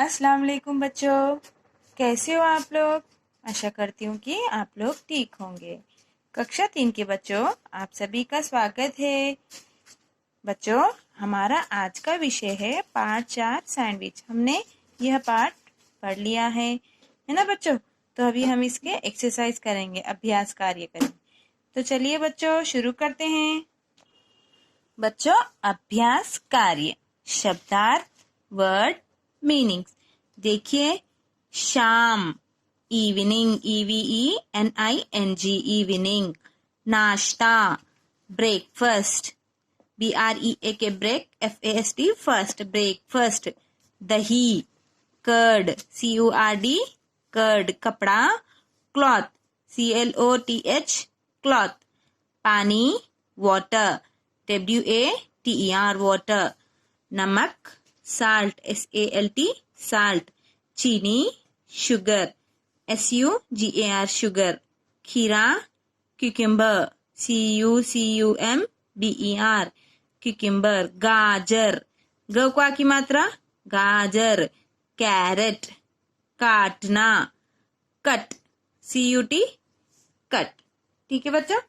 अस्सलाम वालेकुम बच्चों, कैसे हो आप लोग। आशा करती हूँ कि आप लोग ठीक होंगे। कक्षा 3 के बच्चों, आप सभी का स्वागत है। बच्चों, हमारा आज का विषय है पार्ट 4 सैंडविच। हमने यह पार्ट पढ़ लिया है ना बच्चों। तो अभी हम इसके एक्सरसाइज करेंगे, अभ्यास कार्य करेंगे। तो चलिए बच्चों, शुरू करते हैं। बच्चों, अभ्यास कार्य, शब्दार्थ, वर्ड, मीनिंग्स। देखिए, शाम, इवनिंग, EVENING, इवनिंग। नाश्ता, breakfast, BREAK, break, FAST, fast, breakfast. दही, कर्ड, CURD, कर्ड। कपड़ा, क्लॉथ, CLOTH, क्लॉथ। पानी, वाटर, WATER, वाटर। नमक, साल्ट, SALT, साल्ट। चीनी, शुगर, SUGAR, शुगर। खीरा, क्यूकम्बर, CUCUMBER, क्यूकम्बर। गाजर, ग क्या की मात्रा, गाजर। कैरेट, काटना, कट, CUT, कट। ठीक है बच्चों,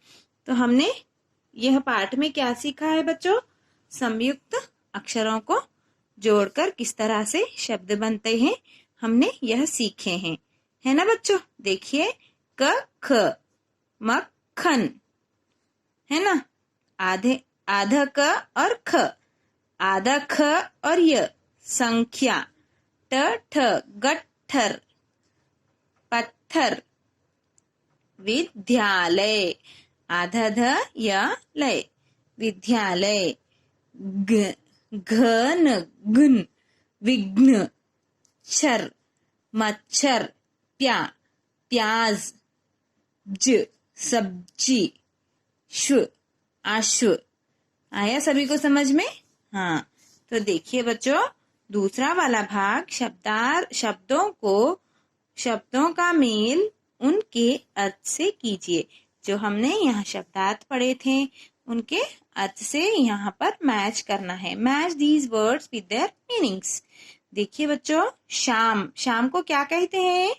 तो हमने यह पाठ में क्या सीखा है बच्चों? संयुक्त अक्षरों को जोड़कर किस तरह से शब्द बनते हैं, हमने यह सीखे हैं, है ना बच्चों। देखिए, क ख, मक्खन, है ना। आधा क और ख, आधा ख और य, संख्या। ट ठ, गट्ठर, पत्थर। विद्यालय, आधा ध य लय, विद्यालय। घन, गुन, विघ्न। क्षर, मच्छर, प्याज, ज, सब्जी। श्व, अश्व। आया सभी को समझ में? हाँ, तो देखिए बच्चों, दूसरा वाला भाग, शब्दों का मेल उनके अर्थ से कीजिए। जो हमने यहाँ शब्दार्थ पढ़े थे, उनके अर्थ से यहाँ पर मैच करना है। Match these words with their meanings. देखिए बच्चों, शाम को क्या कहते हैं?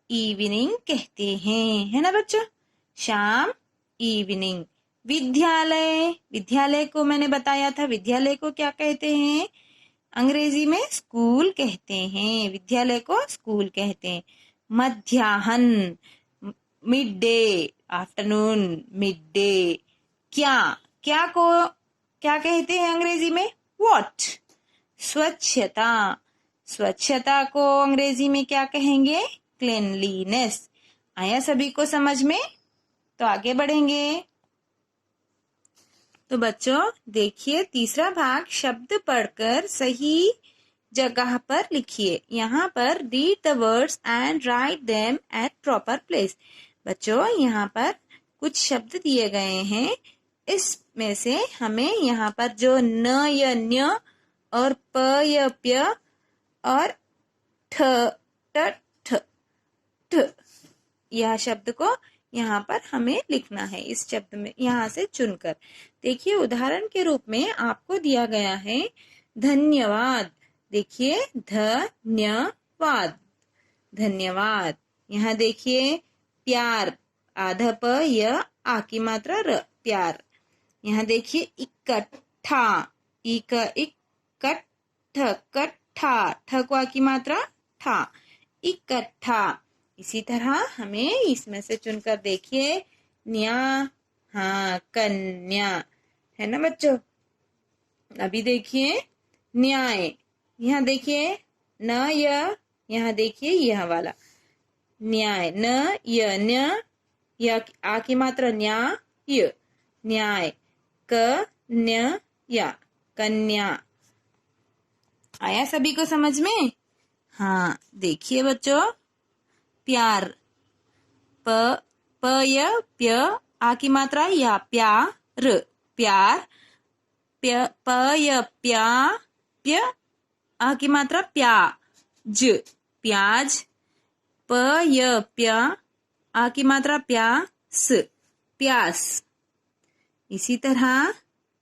इवनिंग कहते हैं, है ना बच्चों। शाम, इवनिंग। विद्यालय को मैंने बताया था, विद्यालय को क्या कहते हैं? अंग्रेजी में स्कूल कहते हैं, विद्यालय को स्कूल कहते हैं। मध्याह्न, mid day, afternoon, mid day. क्या को क्या कहते हैं अंग्रेजी में? व्हाट। स्वच्छता को अंग्रेजी में क्या कहेंगे? क्लीनलीनेस। आया सभी को समझ में? तो आगे बढ़ेंगे। तो बच्चों देखिए, तीसरा भाग, शब्द पढ़कर सही जगह पर लिखिए। यहाँ पर read the words and write them at proper place. बच्चों, यहाँ पर कुछ शब्द दिए गए हैं, इसमें से हमें यहाँ पर जो न या न्य और प या प्य और ठ ट ठ ठ, यह शब्द को यहाँ पर हमें लिखना है, इस शब्द में यहाँ से चुनकर। देखिए, उदाहरण के रूप में आपको दिया गया है धन्यवाद। देखिए, धन्यवाद, धन्यवाद। यहाँ देखिए, प्यार, आधा प य आ की मात्रा र, प्यार। यहाँ देखिए, इकट्ठा, कट्ठा, ठ को की मात्रा ठा, इकट्ठा। इसी तरह हमें इसमें से चुनकर देखिए, न्या, हाँ, कन्या, है ना बच्चों। अभी देखिए, न्याय, यहाँ देखिए न य, यहाँ देखिए यह वाला न्याय, न य, न्य, य आ की मात्रा न्या, य, न्याय। क न्य या, कन्या। आया सभी को समझ में? हाँ, देखिए बच्चों, प्यार, प य प्य आ की मात्रा या, प्यार, प्यार। प य प्या, प्य आ की मात्रा प्याज, प्याज। प य प्या आ की मात्रा प्यास, प्यास। इसी तरह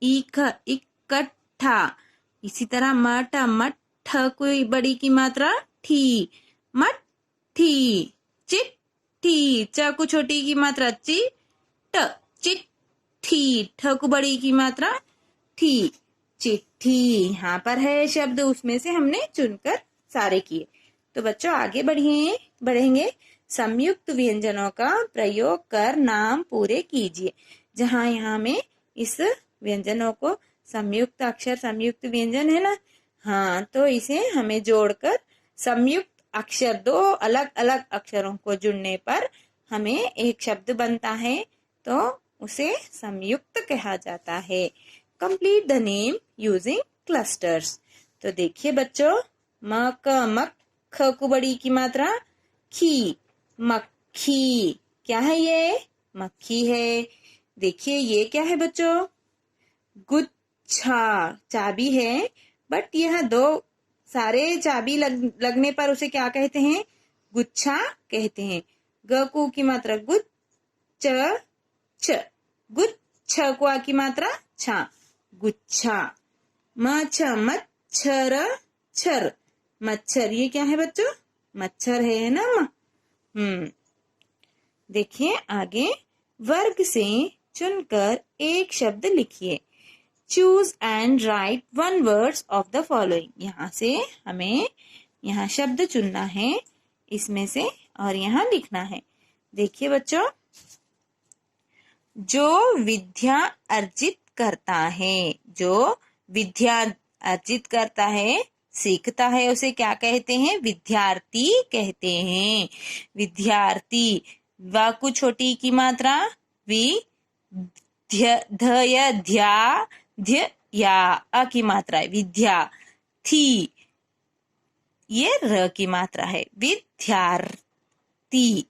इकट्ठा, इसी तरह मठ, ठ को बड़ी की मात्रा ठी, मट्ठी, चिट्ठी, च को छोटी की मात्रा ची, ट, चिट्ठी, ठ को बड़ी की मात्रा ठी, चिट्ठी। यहाँ पर है शब्द, उसमें से हमने चुनकर सारे किए। तो बच्चों आगे बढ़ेंगे। संयुक्त व्यंजनों का प्रयोग कर नाम पूरे कीजिए। जहाँ यहाँ में इस व्यंजनों को संयुक्त अक्षर संयुक्त व्यंजन है ना, हाँ, तो इसे हमें जोड़कर संयुक्त अक्षर, दो अलग अलग अक्षरों को जुड़ने पर हमें एक शब्द बनता है, तो उसे संयुक्त कहा जाता है। Complete the name using clusters. तो देखिए बच्चों, म क मक, ख को बड़ी की मात्रा खी, मक्खी। क्या है ये? मक्खी है। देखिए ये क्या है बच्चों? गुच्छा, चाबी है, बट यह दो सारे चाबी लगने पर उसे क्या कहते हैं? गुच्छा कहते हैं। ग को की मात्रा गुच्छ, छ, गुच्छ को आ की मात्रा छा, गुच्छा। म छ मच्छर, छर, मच्छर। ये क्या है बच्चों? मच्छर है ना। देखिए आगे, वर्ग से चुनकर एक शब्द लिखिए। Choose and right one words of the following. यहाँ से हमें यहाँ शब्द चुनना है इसमें से और यहाँ लिखना है। देखिए बच्चों, जो विद्या अर्जित करता है, जो विद्या अर्जित करता है, सीखता है, उसे क्या कहते हैं? विद्यार्थी कहते हैं। विद्यार्थी, वा को छोटी की मात्रा वि, ध्य, ध्या, ध्य, या, अ की मात्रा है विद्या, थी, ये र की मात्रा है विद्यार्थी।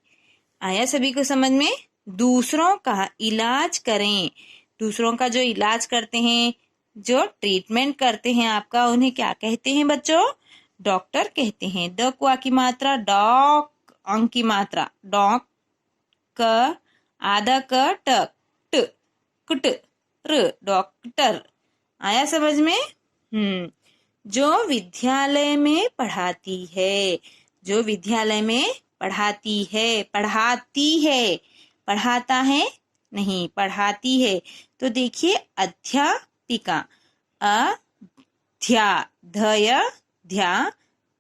आया सभी को समझ में? दूसरों का इलाज करें। दूसरों का जो इलाज करते हैं, जो ट्रीटमेंट करते हैं आपका, उन्हें क्या कहते हैं बच्चों? डॉक्टर कहते हैं। द को आ की मात्रा डॉक, अंग की मात्रा डॉक, क, आधा क, ट, ट, कुट, र, डॉक्टर। आया समझ में? जो विद्यालय में पढ़ाती है, जो विद्यालय में पढ़ाती है, पढ़ाती है, पढ़ाता है नहीं, पढ़ाती है। तो देखिए अध्यापिका, अध्या, धय, ध्या,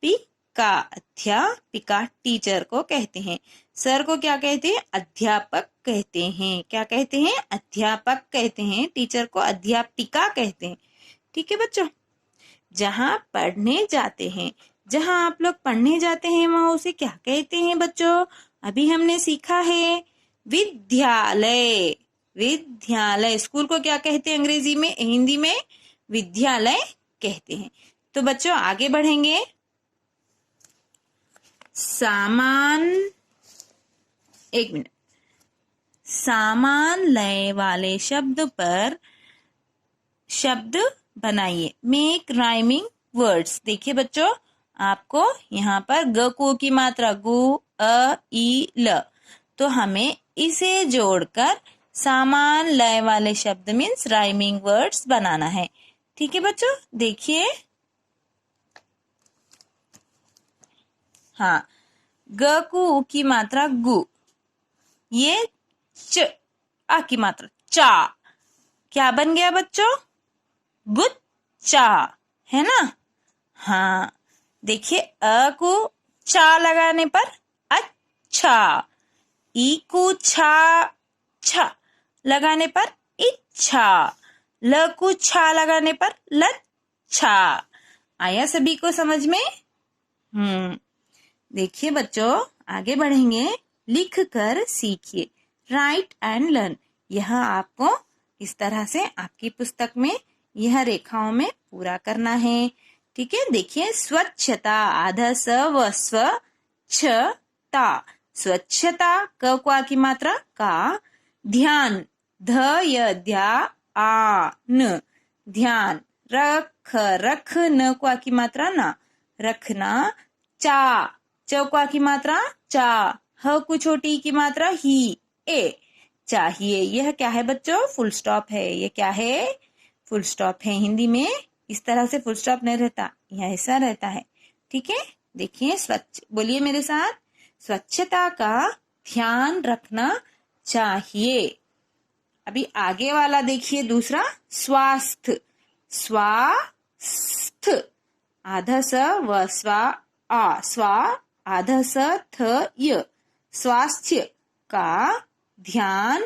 पिका, अध्यापिका टीचर को कहते हैं। सर को क्या कहते हैं? अध्यापक कहते हैं। क्या कहते हैं? अध्यापक कहते हैं। टीचर को अध्यापिका कहते हैं। ठीक है बच्चों, जहाँ पढ़ने जाते हैं, जहाँ आप लोग पढ़ने जाते हैं, वहाँ उसे क्या कहते हैं बच्चों? अभी हमने सीखा है विद्यालय। विद्यालय। स्कूल को क्या कहते हैं अंग्रेजी में? हिंदी में विद्यालय कहते हैं। तो बच्चों आगे बढ़ेंगे। सामान, एक मिनट, सामान लय वाले शब्द पर शब्द बनाइए। Make rhyming words. देखिए बच्चों, आपको यहाँ पर ग को की मात्रा गु, अ, ई, ल, तो हमें इसे जोड़कर सामान लय वाले शब्द मीन्स राइमिंग वर्ड्स बनाना है। ठीक है बच्चों, देखिए, हाँ, ग को उ की मात्रा गु, ये च, आ की मात्रा चा, क्या बन गया बच्चों? गुच्चा, है ना। हाँ, देखिए, अ को चा लगाने पर अच्छा, ई को छा, छा लगाने पर इच्छा, ल को छा लगाने पर लच्छा। आया सभी को समझ में? देखिए बच्चों, आगे बढ़ेंगे। लिख कर सीखिए। Right and learn. यह आपको इस तरह से आपकी पुस्तक में यह रेखाओं में पूरा करना है। ठीक है, देखिए, स्वच्छता, आधा स व स्व, छ, ता, स्वच्छता, क को आ की मात्रा का, ध्यान, ध, य, ध्या, आ, न, ध्यान, रख, रख, न को आ की मात्रा ना, रखना, चा, च को आ की मात्रा चा, ह को छोटी की मात्रा ही, ए, चाहिए। यह क्या है बच्चों? फुल स्टॉप है। ये क्या है? फुल स्टॉप है। हिंदी में इस तरह से फुल स्टॉप नहीं रहता, यह ऐसा रहता है। ठीक है, देखिए स्वच्छ, बोलिए मेरे साथ, स्वच्छता का ध्यान रखना चाहिए। अभी आगे वाला देखिए दूसरा, स्वास्थ्य, स्वास्थ्य, आधा स व स्वा आ, स्वा आधा स थ य, स्वास्थ्य का ध्यान,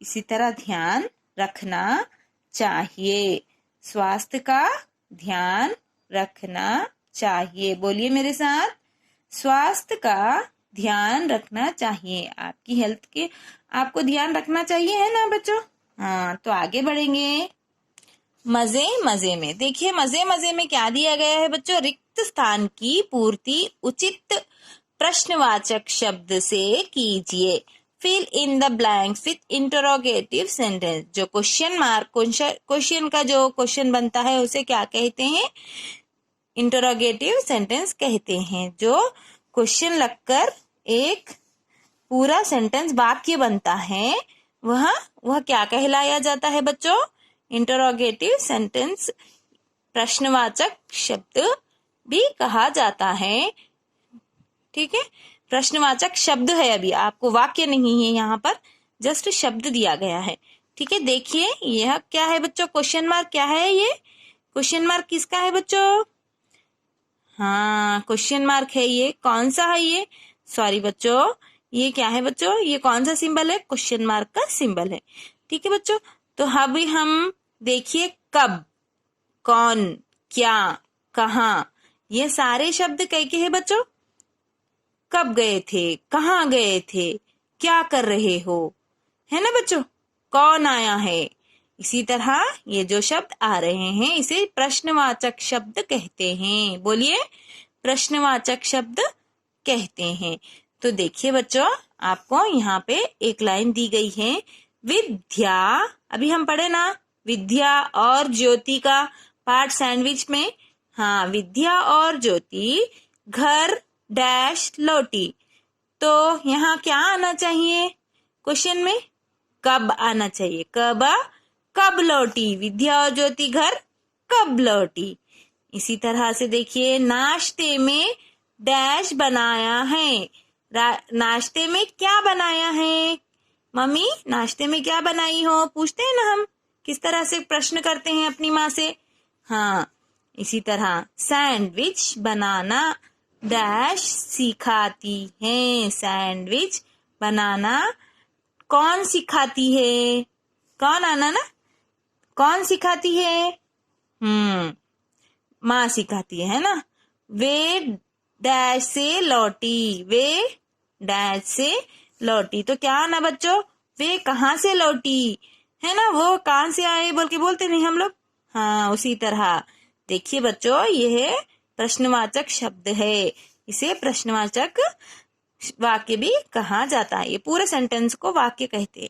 इसी तरह ध्यान रखना चाहिए। स्वास्थ्य का ध्यान रखना चाहिए। बोलिए मेरे साथ, स्वास्थ्य का ध्यान रखना चाहिए। आपकी हेल्थ के आपको ध्यान रखना चाहिए, है ना बच्चों? हाँ, तो आगे बढ़ेंगे। मजे मजे में, देखिए मजे मजे में क्या दिया गया है बच्चों, रिक्त स्थान की पूर्ति उचित प्रश्नवाचक शब्द से कीजिए। Fill in the blanks with interrogative sentence. जो क्वेश्चन मार्क, क्वेश्चन का जो क्वेश्चन बनता है उसे क्या कहते हैं? इंटरोगेटिव सेंटेंस कहते हैं। जो क्वेश्चन लगकर एक पूरा सेंटेंस वाक्य बनता है वह क्या कहलाया जाता है बच्चों? इंटरोगेटिव सेंटेंस, प्रश्नवाचक शब्द भी कहा जाता है। ठीक है, प्रश्नवाचक शब्द है, अभी आपको वाक्य नहीं है, यहाँ पर जस्ट शब्द दिया गया है। ठीक है, देखिए यह क्या है बच्चों, क्वेश्चन मार्क क्या है? ये क्वेश्चन मार्क किसका है बच्चों? हाँ, क्वेश्चन मार्क है ये। कौन सा है ये? सॉरी बच्चों, ये क्या है बच्चों? ये कौन सा सिंबल है? क्वेश्चन मार्क का सिंबल है। ठीक है बच्चों, तो अभी हम देखिए कब, कौन, क्या, कहाँ, ये सारे शब्द कैसे हैं बच्चों? कब गए थे, कहाँ गए थे, क्या कर रहे हो, है ना बच्चों? कौन आया है? इसी तरह ये जो शब्द आ रहे हैं इसे प्रश्नवाचक शब्द कहते हैं। बोलिए, प्रश्नवाचक शब्द कहते हैं। तो देखिए बच्चों, आपको यहाँ पे एक लाइन दी गई है, विद्या। अभी हम पढ़े ना विद्या और ज्योति का पार्ट सैंडविच में। हाँ, विद्या और ज्योति घर डैश लौटी। तो यहाँ क्या आना चाहिए क्वेश्चन में? कब आना चाहिए। कब लौटी विद्या और ज्योति घर, कब लौटी। इसी तरह से देखिए, नाश्ते में डैश बनाया है। नाश्ते में क्या बनाया है? मम्मी नाश्ते में क्या बनाई हो, पूछते हैं ना हम, किस तरह से प्रश्न करते हैं अपनी माँ से। हाँ, इसी तरह सैंडविच बनाना डैश सिखाती है। सैंडविच बनाना कौन सिखाती है? कौन आना ना, कौन सिखाती है? माँ सिखाती है ना। वे डैश से लौटी, वे डैश से लौटी। तो क्या आना बच्चों? वे कहाँ से लौटी, है ना। वो कहाँ से आए बोल के बोलते नहीं हम लोग। हाँ, उसी तरह देखिए बच्चों, यह प्रश्नवाचक शब्द है, इसे प्रश्नवाचक वाक्य भी कहा जाता है। ये पूरे सेंटेंस को वाक्य कहते हैं।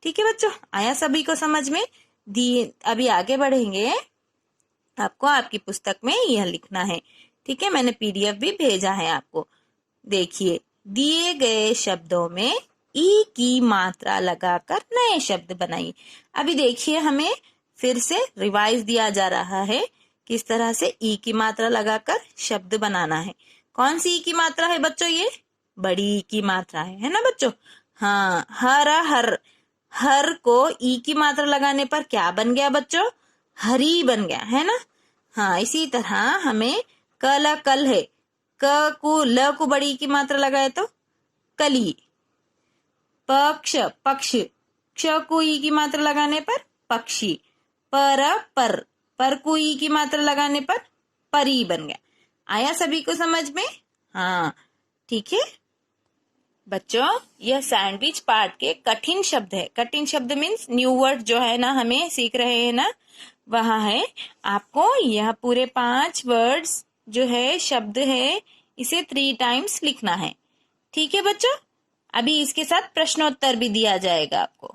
ठीक है बच्चों, आया सभी को समझ में? अभी आगे बढ़ेंगे। आपको आपकी पुस्तक में यह लिखना है। ठीक है, मैंने पीडीएफ भी भेजा है आपको। देखिए, दिए गए शब्दों में ई की मात्रा लगाकर नए शब्द बनाइए। अभी देखिए, हमें फिर से रिवाइज दिया जा रहा है किस तरह से ई की मात्रा लगाकर शब्द बनाना है। कौन सी ई की मात्रा है बच्चों? ये बड़ी ई की मात्रा है ना बच्चों। हाँ, हर को ई की मात्रा लगाने पर क्या बन गया बच्चों? हरी बन गया, है ना। हाँ, इसी तरह हमें कल है, ल को बड़ी की मात्रा लगाए तो कली। पक्ष क्ष को ई की मात्रा लगाने पर पक्षी। पर को ई की मात्रा लगाने पर परी बन गया। आया सभी को समझ में? हाँ, ठीक है बच्चों, यह सैंडविच पार्ट के कठिन शब्द है। कठिन शब्द मीन्स न्यू वर्ड जो है ना, हमें सीख रहे हैं ना, वहाँ है। आपको यह पूरे 5 वर्ड्स जो है, शब्द है, इसे 3 टाइम्स लिखना है। ठीक है बच्चों, अभी इसके साथ प्रश्नोत्तर भी दिया जाएगा आपको।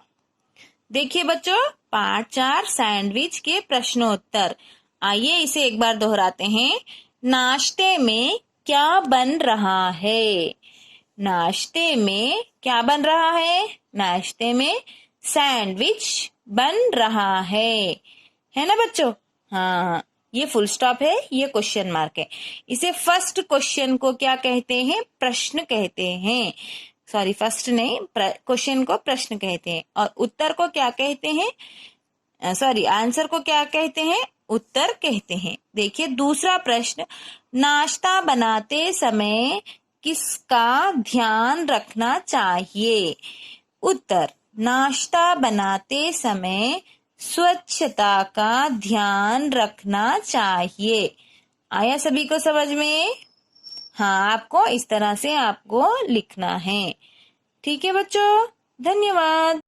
देखिए बच्चों, पार्ट 4 सैंडविच के प्रश्नोत्तर। आइए इसे एक बार दोहराते हैं। नाश्ते में क्या बन रहा है? नाश्ते में क्या बन रहा है? नाश्ते में सैंडविच बन रहा है ना बच्चों। हाँ, ये फुल स्टॉप है, ये क्वेश्चन मार्क है। इसे फर्स्ट क्वेश्चन को क्या कहते हैं? प्रश्न कहते हैं। सॉरी, फर्स्ट नहीं, क्वेश्चन को प्रश्न कहते हैं। और उत्तर को क्या कहते हैं? सॉरी, आंसर को क्या कहते हैं? उत्तर कहते हैं। देखिए दूसरा प्रश्न, नाश्ता बनाते समय किसका ध्यान रखना चाहिए? उत्तर, नाश्ता बनाते समय स्वच्छता का ध्यान रखना चाहिए। आया सभी को समझ में? हाँ, आपको इस तरह से आपको लिखना है। ठीक है बच्चों, धन्यवाद।